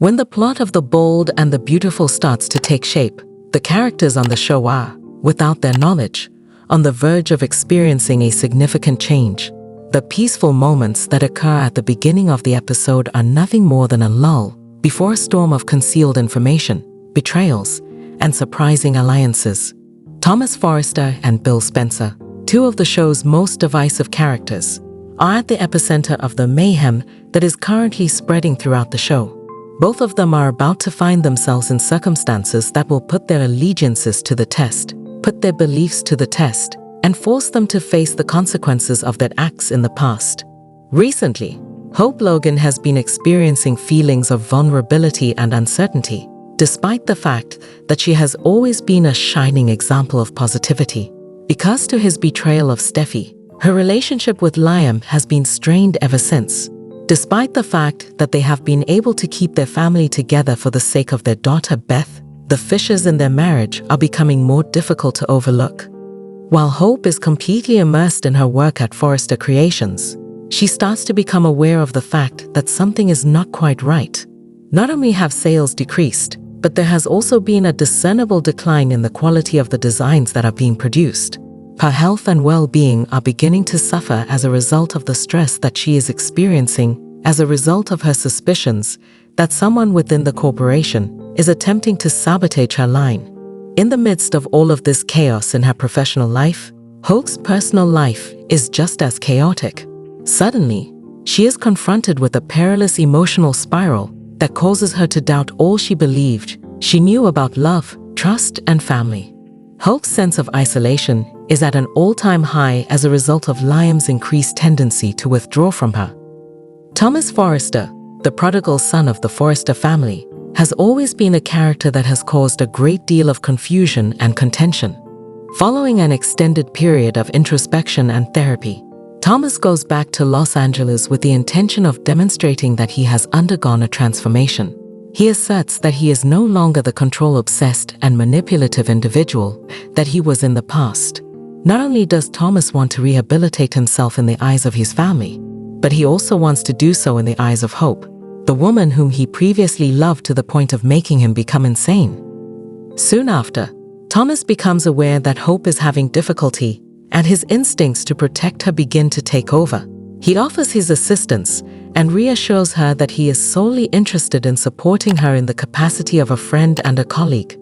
When the plot of The Bold and the Beautiful starts to take shape, the characters on the show are, without their knowledge, on the verge of experiencing a significant change. The peaceful moments that occur at the beginning of the episode are nothing more than a lull before a storm of concealed information, betrayals, and surprising alliances. Thomas Forrester and Bill Spencer, two of the show's most divisive characters, are at the epicenter of the mayhem that is currently spreading throughout the show. Both of them are about to find themselves in circumstances that will put their allegiances to the test, put their beliefs to the test, and force them to face the consequences of their acts in the past. Recently, Hope Logan has been experiencing feelings of vulnerability and uncertainty, despite the fact that she has always been a shining example of positivity. Because to his betrayal of Steffi, her relationship with Liam has been strained ever since. Despite the fact that they have been able to keep their family together for the sake of their daughter Beth, the fissures in their marriage are becoming more difficult to overlook. While Hope is completely immersed in her work at Forrester Creations, she starts to become aware of the fact that something is not quite right. Not only have sales decreased, but there has also been a discernible decline in the quality of the designs that are being produced. Her health and well-being are beginning to suffer as a result of the stress that she is experiencing as a result of her suspicions that someone within the corporation is attempting to sabotage her line. In the midst of all of this chaos in her professional life, Hope's personal life is just as chaotic. Suddenly, she is confronted with a perilous emotional spiral that causes her to doubt all she believed she knew about love, trust, and family. Hope's sense of isolation is at an all-time high as a result of Liam's increased tendency to withdraw from her. Thomas Forrester, the prodigal son of the Forrester family, has always been a character that has caused a great deal of confusion and contention. Following an extended period of introspection and therapy, Thomas goes back to Los Angeles with the intention of demonstrating that he has undergone a transformation. He asserts that he is no longer the control-obsessed and manipulative individual that he was in the past. Not only does Thomas want to rehabilitate himself in the eyes of his family, but he also wants to do so in the eyes of Hope, the woman whom he previously loved to the point of making him become insane. Soon after, Thomas becomes aware that Hope is having difficulty, and his instincts to protect her begin to take over. He offers his assistance and reassures her that he is solely interested in supporting her in the capacity of a friend and a colleague.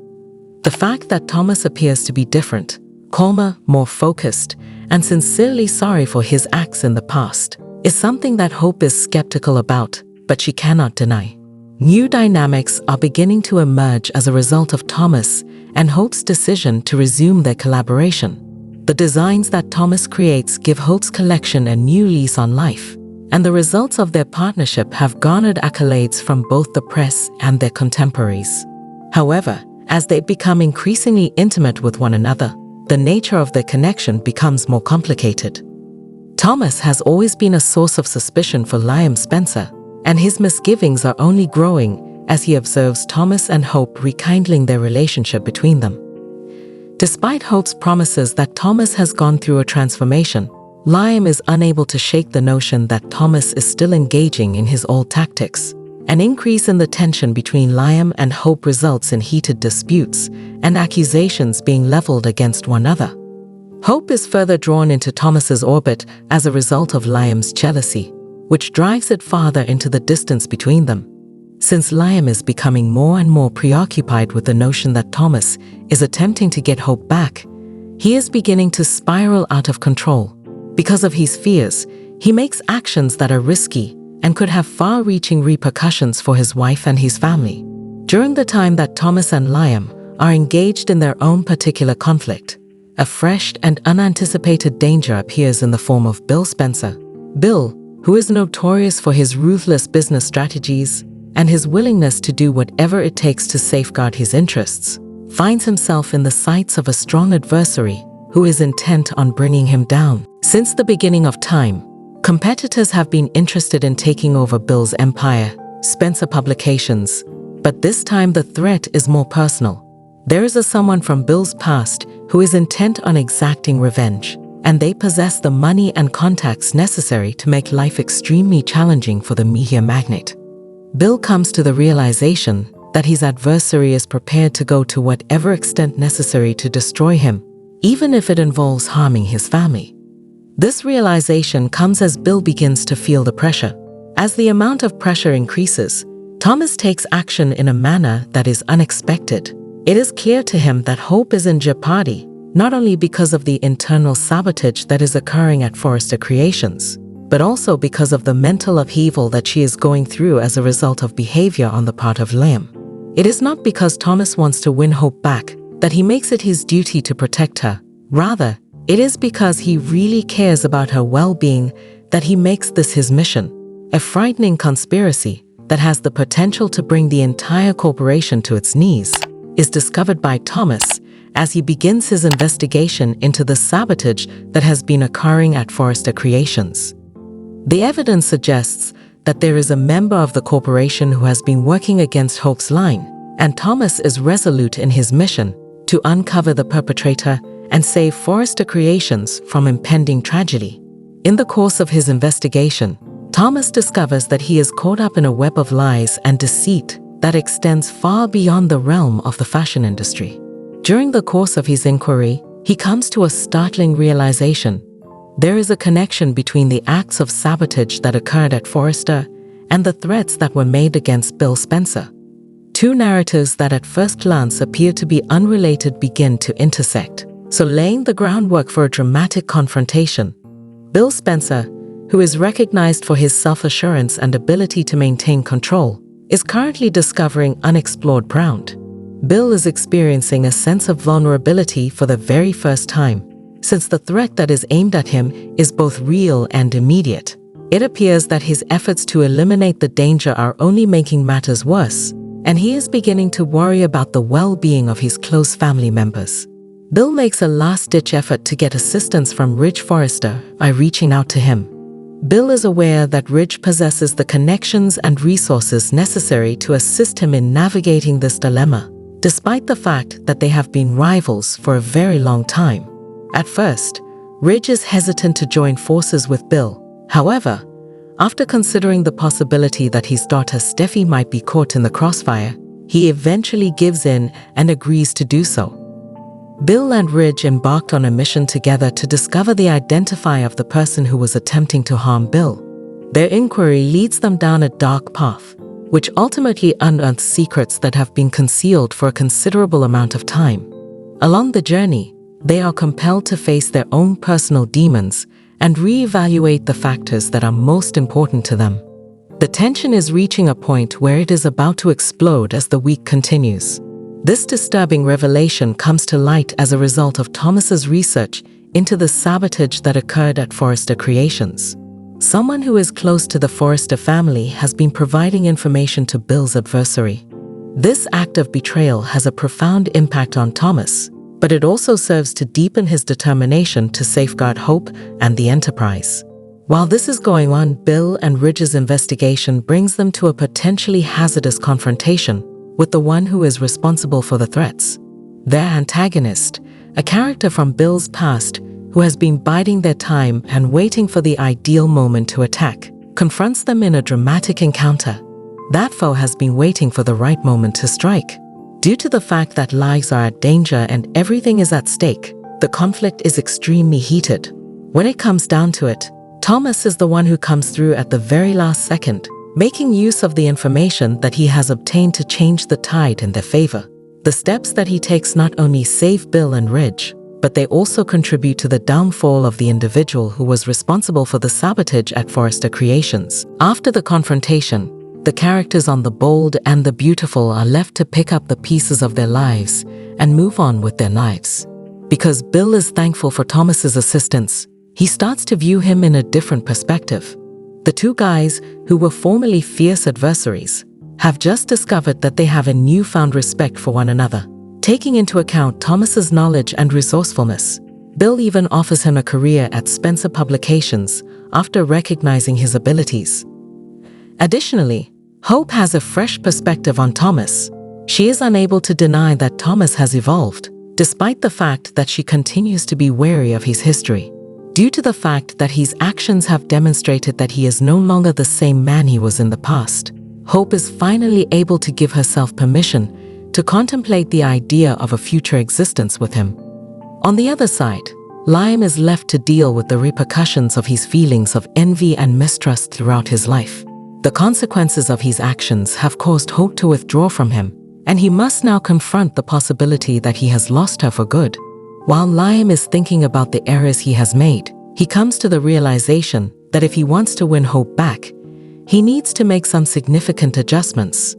The fact that Thomas appears to be different, calmer, more focused, and sincerely sorry for his acts in the past is something that Hope is skeptical about, but she cannot deny. New dynamics are beginning to emerge as a result of Thomas and Hope's decision to resume their collaboration. The designs that Thomas creates give Hope's collection a new lease on life, and the results of their partnership have garnered accolades from both the press and their contemporaries. However, as they become increasingly intimate with one another, the nature of their connection becomes more complicated. Thomas has always been a source of suspicion for Liam Spencer, and his misgivings are only growing as he observes Thomas and Hope rekindling their relationship between them. Despite Hope's promises that Thomas has gone through a transformation, Liam is unable to shake the notion that Thomas is still engaging in his old tactics. An increase in the tension between Liam and Hope results in heated disputes and accusations being leveled against one another. Hope is further drawn into Thomas's orbit as a result of Liam's jealousy, which drives it farther into the distance between them. Since Liam is becoming more and more preoccupied with the notion that Thomas is attempting to get Hope back, he is beginning to spiral out of control. Because of his fears, he makes actions that are risky and could have far-reaching repercussions for his wife and his family. During the time that Thomas and Liam are engaged in their own particular conflict, a fresh and unanticipated danger appears in the form of Bill Spencer. Bill, who is notorious for his ruthless business strategies and his willingness to do whatever it takes to safeguard his interests, finds himself in the sights of a strong adversary who is intent on bringing him down. Since the beginning of time, competitors have been interested in taking over Bill's empire, Spencer Publications, but this time the threat is more personal. There is someone from Bill's past who is intent on exacting revenge, and they possess the money and contacts necessary to make life extremely challenging for the media magnate. Bill comes to the realization that his adversary is prepared to go to whatever extent necessary to destroy him, even if it involves harming his family. This realization comes as Bill begins to feel the pressure. As the amount of pressure increases, Thomas takes action in a manner that is unexpected. It is clear to him that Hope is in jeopardy, not only because of the internal sabotage that is occurring at Forrester Creations, but also because of the mental upheaval that she is going through as a result of behavior on the part of Liam. It is not because Thomas wants to win Hope back that he makes it his duty to protect her. Rather, it is because he really cares about her well-being that he makes this his mission. A frightening conspiracy that has the potential to bring the entire corporation to its knees is discovered by Thomas as he begins his investigation into the sabotage that has been occurring at Forrester Creations. The evidence suggests that there is a member of the corporation who has been working against Hope's line, and Thomas is resolute in his mission to uncover the perpetrator and save Forrester Creations from impending tragedy. In the course of his investigation, Thomas discovers that he is caught up in a web of lies and deceit that extends far beyond the realm of the fashion industry. During the course of his inquiry, he comes to a startling realization. There is a connection between the acts of sabotage that occurred at Forrester and the threats that were made against Bill Spencer. Two narratives that at first glance appear to be unrelated begin to intersect, so laying the groundwork for a dramatic confrontation. Bill Spencer, who is recognized for his self-assurance and ability to maintain control, is currently discovering unexplored ground. Bill is experiencing a sense of vulnerability for the very first time, since the threat that is aimed at him is both real and immediate. It appears that his efforts to eliminate the danger are only making matters worse, and he is beginning to worry about the well-being of his close family members. Bill makes a last-ditch effort to get assistance from Ridge Forrester by reaching out to him. Bill is aware that Ridge possesses the connections and resources necessary to assist him in navigating this dilemma, despite the fact that they have been rivals for a very long time. At first, Ridge is hesitant to join forces with Bill. However, after considering the possibility that his daughter Steffi might be caught in the crossfire, he eventually gives in and agrees to do so. Bill and Ridge embarked on a mission together to discover the identity of the person who was attempting to harm Bill. Their inquiry leads them down a dark path, which ultimately unearths secrets that have been concealed for a considerable amount of time. Along the journey, they are compelled to face their own personal demons and reevaluate the factors that are most important to them. The tension is reaching a point where it is about to explode as the week continues. This disturbing revelation comes to light as a result of Thomas's research into the sabotage that occurred at Forrester Creations. Someone who is close to the Forrester family has been providing information to Bill's adversary. This act of betrayal has a profound impact on Thomas, but it also serves to deepen his determination to safeguard Hope and the Enterprise. While this is going on, Bill and Ridge's investigation brings them to a potentially hazardous confrontation with the one who is responsible for the threats. Their antagonist, a character from Bill's past who has been biding their time and waiting for the ideal moment to attack, confronts them in a dramatic encounter. That foe has been waiting for the right moment to strike. Due to the fact that lives are at danger and everything is at stake, the conflict is extremely heated. When it comes down to it, Thomas is the one who comes through at the very last second, making use of the information that he has obtained to change the tide in their favor. The steps that he takes not only save Bill and Ridge, but they also contribute to the downfall of the individual who was responsible for the sabotage at Forrester Creations. After the confrontation, the characters on The Bold and the Beautiful are left to pick up the pieces of their lives and move on with their lives. Because Bill is thankful for Thomas's assistance, he starts to view him in a different perspective. The two guys, who were formerly fierce adversaries, have just discovered that they have a newfound respect for one another. Taking into account Thomas's knowledge and resourcefulness, Bill even offers him a career at Spencer Publications after recognizing his abilities. Additionally, Hope has a fresh perspective on Thomas. She is unable to deny that Thomas has evolved, despite the fact that she continues to be wary of his history. Due to the fact that his actions have demonstrated that he is no longer the same man he was in the past, Hope is finally able to give herself permission to contemplate the idea of a future existence with him. On the other side, Liam is left to deal with the repercussions of his feelings of envy and mistrust throughout his life. The consequences of his actions have caused Hope to withdraw from him, and he must now confront the possibility that he has lost her for good. While Liam is thinking about the errors he has made, he comes to the realization that if he wants to win Hope back, he needs to make some significant adjustments.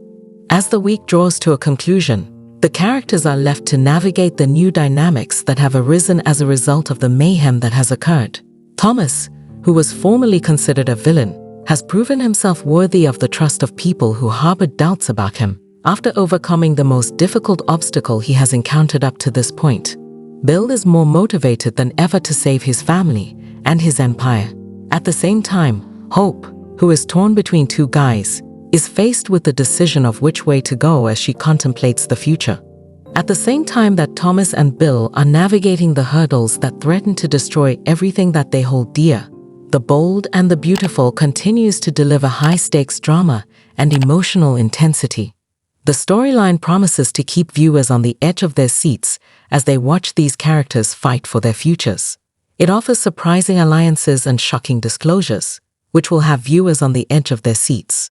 As the week draws to a conclusion, the characters are left to navigate the new dynamics that have arisen as a result of the mayhem that has occurred. Thomas, who was formerly considered a villain, has proven himself worthy of the trust of people who harbored doubts about him, after overcoming the most difficult obstacle he has encountered up to this point. Bill is more motivated than ever to save his family and his empire. At the same time, Hope, who is torn between two guys, is faced with the decision of which way to go as she contemplates the future. At the same time that Thomas and Bill are navigating the hurdles that threaten to destroy everything that they hold dear, The Bold and the Beautiful continues to deliver high-stakes drama and emotional intensity. The storyline promises to keep viewers on the edge of their seats as they watch these characters fight for their futures. It offers surprising alliances and shocking disclosures, which will have viewers on the edge of their seats.